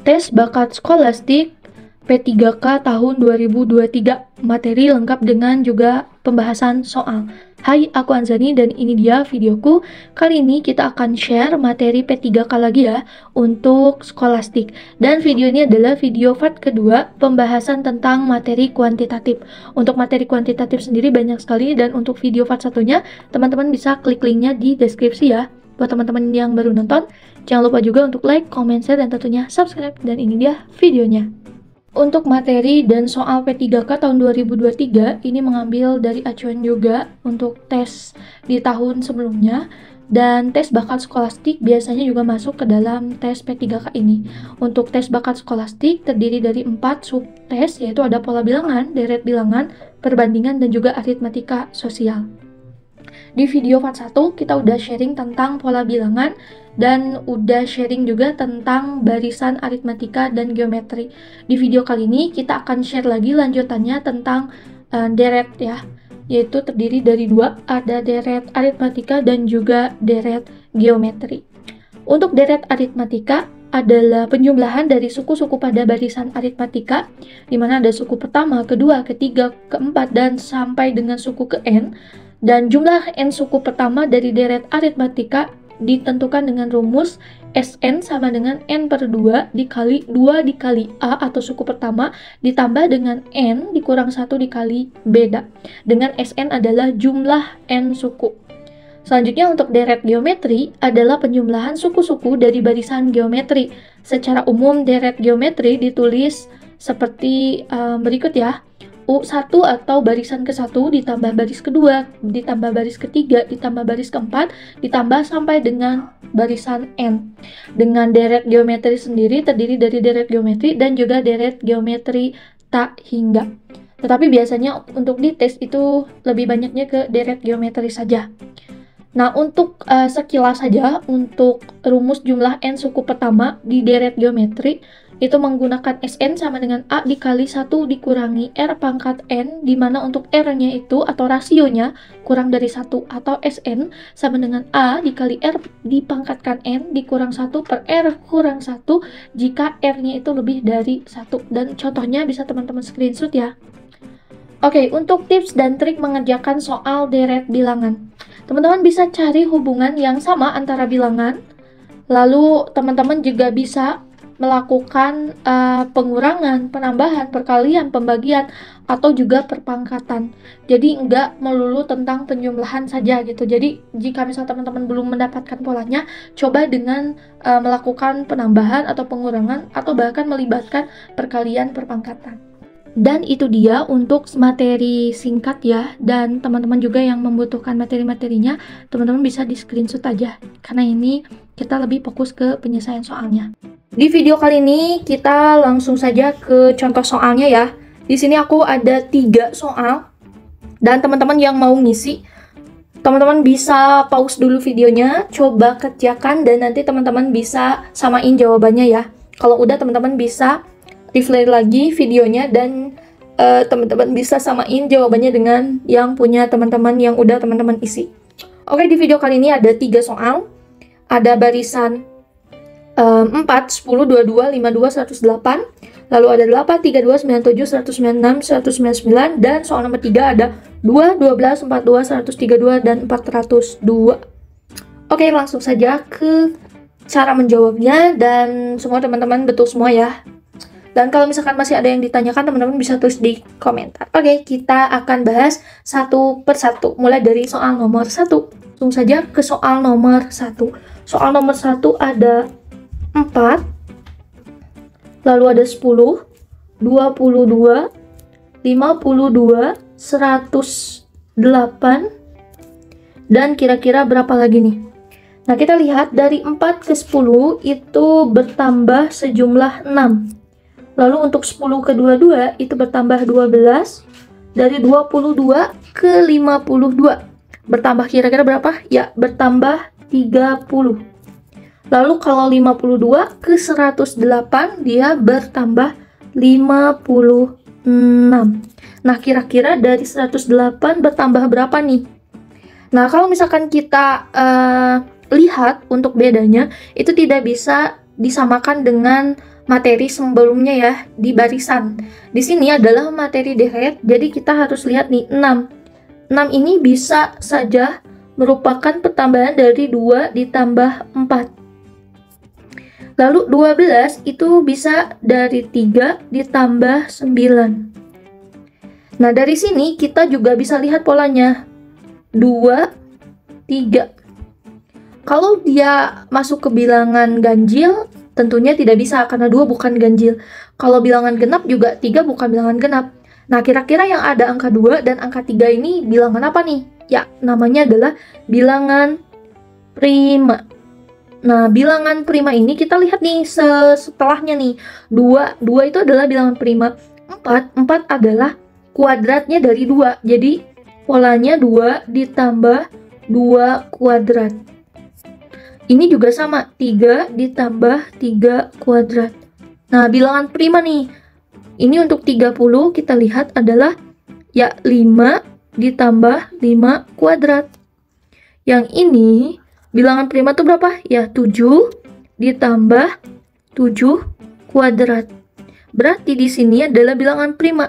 Tes Bakat Skolastik P3K tahun 2023. Materi lengkap dengan juga pembahasan soal. Hai, aku Anzani dan ini dia videoku. Kali ini kita akan share materi P3K lagi ya untuk skolastik. Dan video ini adalah video part kedua pembahasan tentang materi kuantitatif. Untuk materi kuantitatif sendiri banyak sekali, dan untuk video part satunya teman-teman bisa klik linknya di deskripsi ya. Buat teman-teman yang baru nonton, jangan lupa juga untuk like, comment, share, dan tentunya subscribe. Dan ini dia videonya. Untuk materi dan soal P3K tahun 2023 ini mengambil dari acuan juga untuk tes di tahun sebelumnya, dan tes bakat skolastik biasanya juga masuk ke dalam tes P3K ini. Untuk tes bakat skolastik terdiri dari 4 subtes, yaitu ada pola bilangan, deret bilangan, perbandingan, dan juga aritmatika sosial. Di video part 1 kita udah sharing tentang pola bilangan dan udah sharing juga tentang barisan aritmatika dan geometri. Di video kali ini kita akan share lagi lanjutannya tentang deret ya, yaitu terdiri dari 2, ada deret aritmatika dan juga deret geometri. Untuk deret aritmatika adalah penjumlahan dari suku-suku pada barisan aritmatika, di mana ada suku pertama, kedua, ketiga, keempat, dan sampai dengan suku ke N. Dan jumlah N suku pertama dari deret aritmatika ditentukan dengan rumus Sn sama dengan N per 2 dikali 2 dikali A atau suku pertama ditambah dengan N dikurang 1 dikali beda, dengan Sn adalah jumlah N suku. Selanjutnya untuk deret geometri adalah penjumlahan suku-suku dari barisan geometri. Secara umum deret geometri ditulis seperti berikut ya. U1 atau barisan ke-1 ditambah baris kedua, ditambah baris ketiga, ditambah baris keempat, ditambah sampai dengan barisan N. Dengan deret geometri sendiri terdiri dari deret geometri dan juga deret geometri tak hingga. Tetapi biasanya untuk di tes itu lebih banyaknya ke deret geometri saja. Nah, untuk sekilas saja untuk rumus jumlah N suku pertama di deret geometri itu menggunakan Sn sama dengan A dikali 1 dikurangi R pangkat N, di mana untuk R-nya itu atau rasionya kurang dari 1, atau Sn sama dengan A dikali R dipangkatkan N dikurang 1 per R kurang 1 jika R-nya itu lebih dari 1. Dan contohnya bisa teman-teman screenshot ya. Oke, untuk tips dan trik mengerjakan soal deret bilangan. Teman-teman bisa cari hubungan yang sama antara bilangan, lalu teman-teman juga bisa melakukan pengurangan, penambahan, perkalian, pembagian, atau juga perpangkatan. Jadi nggak melulu tentang penjumlahan saja gitu. Jadi jika misal teman-teman belum mendapatkan polanya, coba dengan melakukan penambahan atau pengurangan, atau bahkan melibatkan perkalian, perpangkatan. Dan itu dia untuk materi singkat ya, dan teman-teman juga yang membutuhkan materi-materinya, teman-teman bisa di screenshot aja, karena ini kita lebih fokus ke penyelesaian soalnya. Di video kali ini kita langsung saja ke contoh soalnya ya. Di sini aku ada 3 soal, dan teman-teman yang mau ngisi, teman-teman bisa pause dulu videonya, coba kerjakan, dan nanti teman-teman bisa samain jawabannya ya. Kalau udah teman-teman bisa replay lagi videonya, dan teman-teman bisa samain jawabannya dengan yang punya teman-teman yang udah teman-teman isi. Oke, di video kali ini ada 3 soal. Ada barisan 4, 10, 22, 52, 108. Lalu ada 8, 32, 97, 196, 199. Dan soal nomor 3 ada 2, 12, 42, 132, dan 402. Oke, langsung saja ke cara menjawabnya, dan semua teman-teman betul semua ya. Dan kalau misalkan masih ada yang ditanyakan, teman-teman bisa tulis di komentar. Oke, kita akan bahas satu persatu. Mulai dari soal nomor 1. Langsung saja ke soal nomor 1. Soal nomor 1 ada 4, lalu ada 10, 22, 52, 108, dan kira-kira berapa lagi nih? Nah, kita lihat dari 4 ke 10 itu bertambah sejumlah 6. Lalu untuk 10 ke 22 itu bertambah 12. Dari 22 ke 52 bertambah kira-kira berapa? Ya, bertambah 30. Lalu kalau 52 ke 108 dia bertambah 56. Nah, kira-kira dari 108 bertambah berapa nih? Nah, kalau misalkan kita lihat untuk bedanya, itu tidak bisa disamakan dengan materi sebelumnya ya, di barisan. Di sini adalah materi deret, jadi kita harus lihat nih 6. 6 ini bisa saja merupakan pertambahan dari 2 ditambah 4. Lalu 12 itu bisa dari 3 ditambah 9. Nah, dari sini kita juga bisa lihat polanya. 2, 3. Kalau dia masuk ke bilangan ganjil, tentunya tidak bisa karena 2 bukan ganjil. Kalau bilangan genap juga 3 bukan bilangan genap. Nah, kira-kira yang ada angka 2 dan angka 3 ini bilangan apa nih? Ya, namanya adalah bilangan prima. Nah, bilangan prima ini kita lihat nih setelahnya nih. 2 itu adalah bilangan prima. 4 adalah kuadratnya dari 2. Jadi, polanya 2 ditambah 2 kuadrat. Ini juga sama, 3 ditambah 3 kuadrat. Nah, bilangan prima nih. Ini untuk 30 kita lihat adalah ya 5 ditambah 5 kuadrat. Yang ini bilangan prima itu berapa? Ya 7 ditambah 7 kuadrat. Berarti di sini adalah bilangan prima.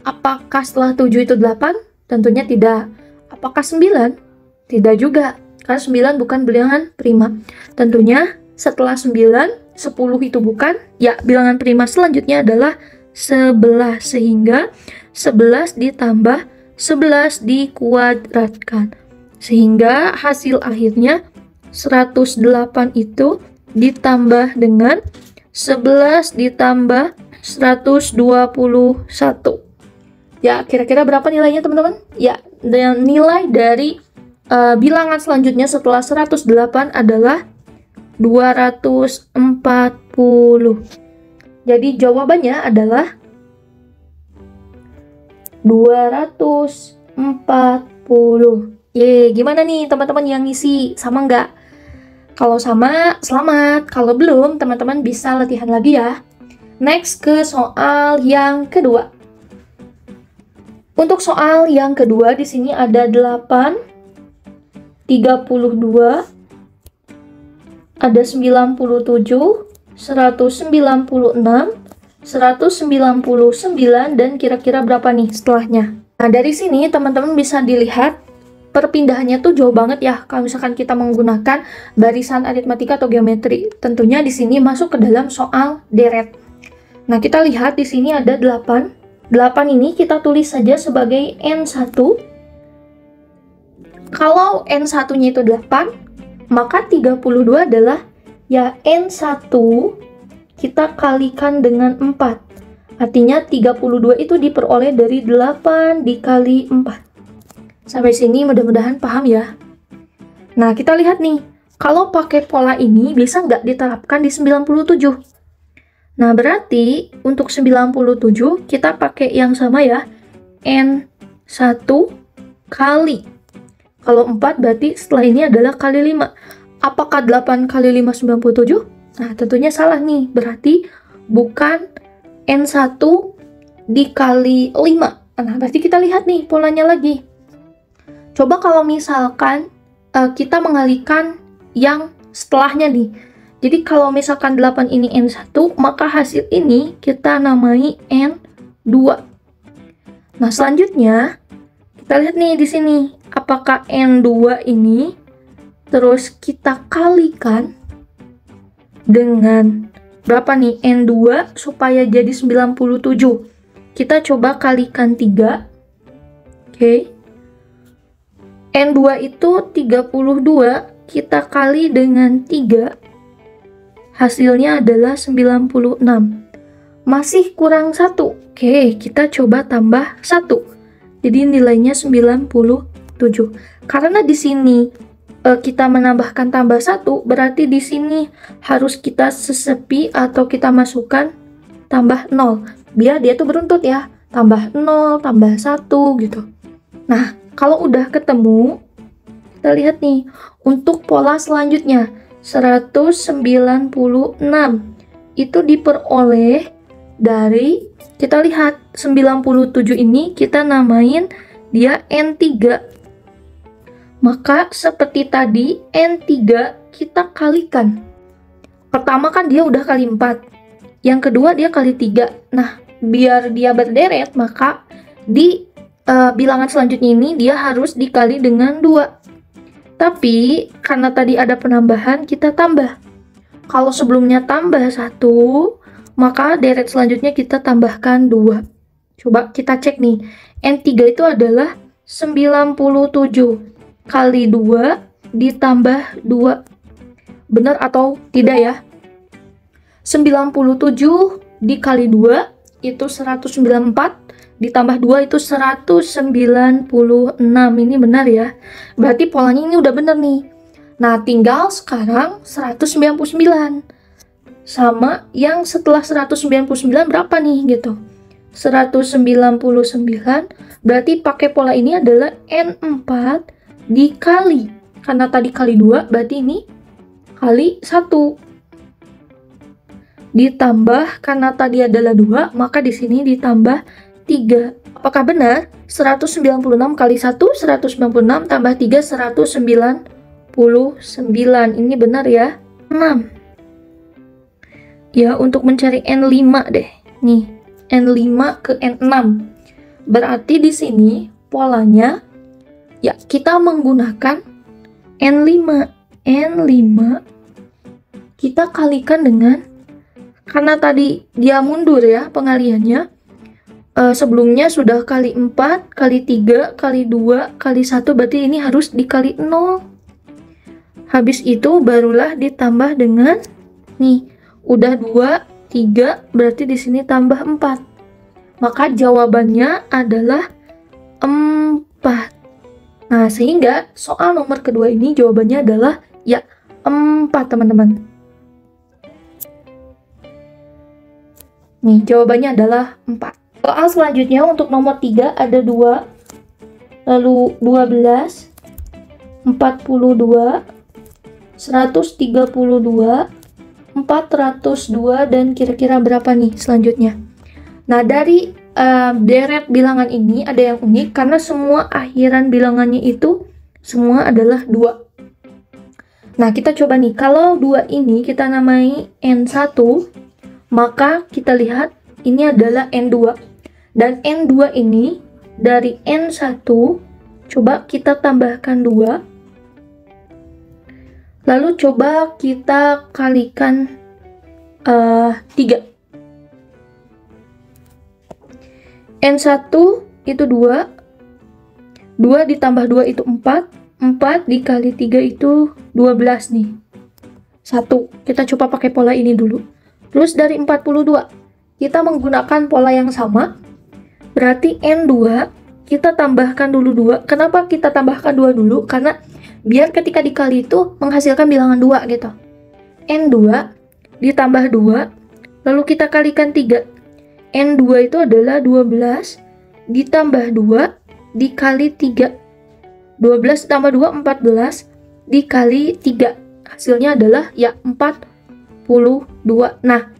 Apakah setelah 7 itu 8? Tentunya tidak. Apakah 9? Tidak juga. Karena 9 bukan bilangan prima. Tentunya setelah 9, 10 itu bukan. Ya, bilangan prima selanjutnya adalah 11. Sehingga 11 ditambah 11 dikuadratkan. Sehingga hasil akhirnya 108 itu ditambah dengan 11 ditambah 121. Ya, kira-kira berapa nilainya teman-teman? Ya, dan nilai dari bilangan selanjutnya setelah 108 adalah 240. Jadi jawabannya adalah 240. Gimana nih teman-teman yang ngisi? Sama nggak? Kalau sama, selamat. Kalau belum, teman-teman bisa latihan lagi ya. Next ke soal yang kedua. Untuk soal yang kedua di sini ada 8, 32, ada 97, 196, 199, dan kira-kira berapa nih setelahnya? Nah, dari sini teman-teman bisa dilihat perpindahannya tuh jauh banget ya. Kalau misalkan kita menggunakan barisan aritmatika atau geometri, tentunya di sini masuk ke dalam soal deret. Nah, kita lihat di sini ada 8. 8 ini kita tulis saja sebagai N1. Kalau N1-nya itu 8, maka 32 adalah ya N1 kita kalikan dengan 4. Artinya 32 itu diperoleh dari 8 dikali 4. Sampai sini mudah-mudahan paham ya. Nah, kita lihat nih. Kalau pakai pola ini bisa nggak diterapkan di 97? Nah, berarti untuk 97 kita pakai yang sama ya. N1 kali. Kalau 4 berarti setelah ini adalah kali 5. Apakah 8 kali 5 97? Nah, tentunya salah nih. Berarti bukan N1 dikali 5. Nah, berarti kita lihat nih polanya lagi. Coba kalau misalkan kita mengalihkan yang setelahnya nih. Jadi kalau misalkan 8 ini N1, maka hasil ini kita namai N2. Nah, selanjutnya kita lihat nih di sini. Apakah N2 ini terus kita kalikan dengan berapa nih? N2 supaya jadi 97. Kita coba kalikan 3. Oke. N2 itu 32, kita kali dengan 3. Hasilnya adalah 96. Masih kurang 1. Oke, kita coba tambah 1. Jadi nilainya 97. Karena di sini kita menambahkan tambah 1, berarti di sini harus kita sesepi atau kita masukkan tambah 0. Biar dia tuh beruntut ya. Tambah 0, tambah 1 gitu. Nah, kalau udah ketemu, kita lihat nih untuk pola selanjutnya. 196 itu diperoleh dari, kita lihat 97 ini kita namain dia N3. Maka seperti tadi N3 kita kalikan. Pertama kan dia udah kali 4. Yang kedua dia kali 3. Nah, biar dia berderet, maka di bilangan selanjutnya ini dia harus dikali dengan 2. Tapi, karena tadi ada penambahan, kita tambah. Kalau sebelumnya tambah 1, maka deret selanjutnya kita tambahkan 2. Coba kita cek nih. N3 itu adalah 97 kali 2 ditambah 2. Benar atau tidak ya? 97 dikali 2 itu 194, ditambah 2 itu 196. Ini benar ya. Berarti polanya ini udah benar nih. Nah, tinggal sekarang 199. Sama yang setelah 199 berapa nih gitu. 199 berarti pakai pola ini adalah N4 dikali. Karena tadi kali 2, berarti ini kali 1. Ditambah, karena tadi adalah 2, maka di sini ditambah 3. Apakah benar? 196 kali 1, 196 tambah 3, 199. Ini benar ya? 6. Ya, untuk mencari N5 deh. Nih, N5 ke N6. Berarti di sini polanya, ya kita menggunakan N5. N5 kita kalikan dengan, karena tadi dia mundur ya pengaliannya, sebelumnya sudah kali 4, kali 3, kali 2, kali 1, berarti ini harus dikali 0. Habis itu barulah ditambah dengan, nih, udah 2, 3, berarti di sini tambah 4. Maka jawabannya adalah 4. Nah, sehingga soal nomor kedua ini jawabannya adalah ya 4, teman-teman. Nih, jawabannya adalah 4. Soal selanjutnya untuk nomor 3 ada 2, lalu 12, 42, 132, 402, dan kira-kira berapa nih selanjutnya? Nah, dari deret bilangan ini ada yang unik karena semua akhiran bilangannya itu semua adalah 2. Nah, kita coba nih, kalau 2 ini kita namai N1, maka kita lihat ini adalah N2. Dan N2 ini dari N1, coba kita tambahkan 2. Lalu coba kita kalikan 3. N1 itu 2. 2 ditambah 2 itu 4. 4 dikali 3 itu 12 nih. 1. Kita coba pakai pola ini dulu. Terus dari 42, kita menggunakan pola yang sama. Berarti N2 kita tambahkan dulu 2. Kenapa kita tambahkan 2 dulu? Karena biar ketika dikali itu menghasilkan bilangan 2 gitu. N2 ditambah 2, lalu kita kalikan 3. N2 itu adalah 12 ditambah 2 dikali 3. 12 tambah 2, 14 dikali 3. Hasilnya adalah ya 42. Nah,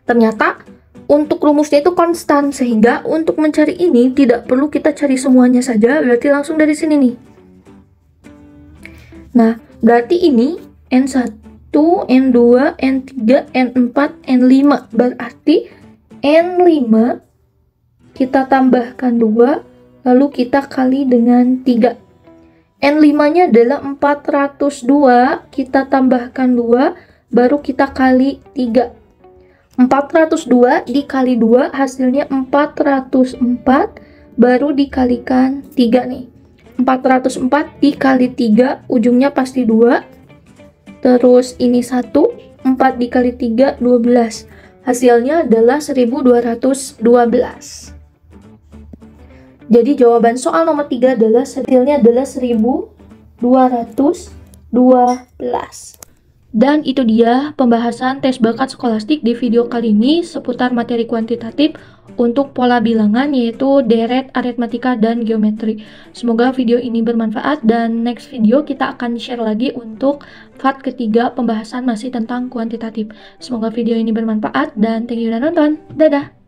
ternyata untuk rumusnya itu konstan, sehingga untuk mencari ini tidak perlu kita cari semuanya saja, berarti langsung dari sini nih. Nah, berarti ini N1, N2, N3, N4, N5. Berarti N5 kita tambahkan 2, lalu kita kali dengan 3. N5-nya adalah 402, kita tambahkan 2, baru kita kali 3. 402 dikali 2 hasilnya 404, baru dikalikan 3 nih. 404 dikali 3 ujungnya pasti 2. Terus ini 1, 4 dikali 3 12. Hasilnya adalah 1212. Jadi jawaban soal nomor 3 adalah hasilnya adalah 1212. Dan itu dia pembahasan tes bakat skolastik di video kali ini seputar materi kuantitatif untuk pola bilangan, yaitu deret, aritmatika, dan geometri. Semoga video ini bermanfaat, dan next video kita akan share lagi untuk part ketiga pembahasan masih tentang kuantitatif. Semoga video ini bermanfaat, dan thank you udah nonton. Dadah!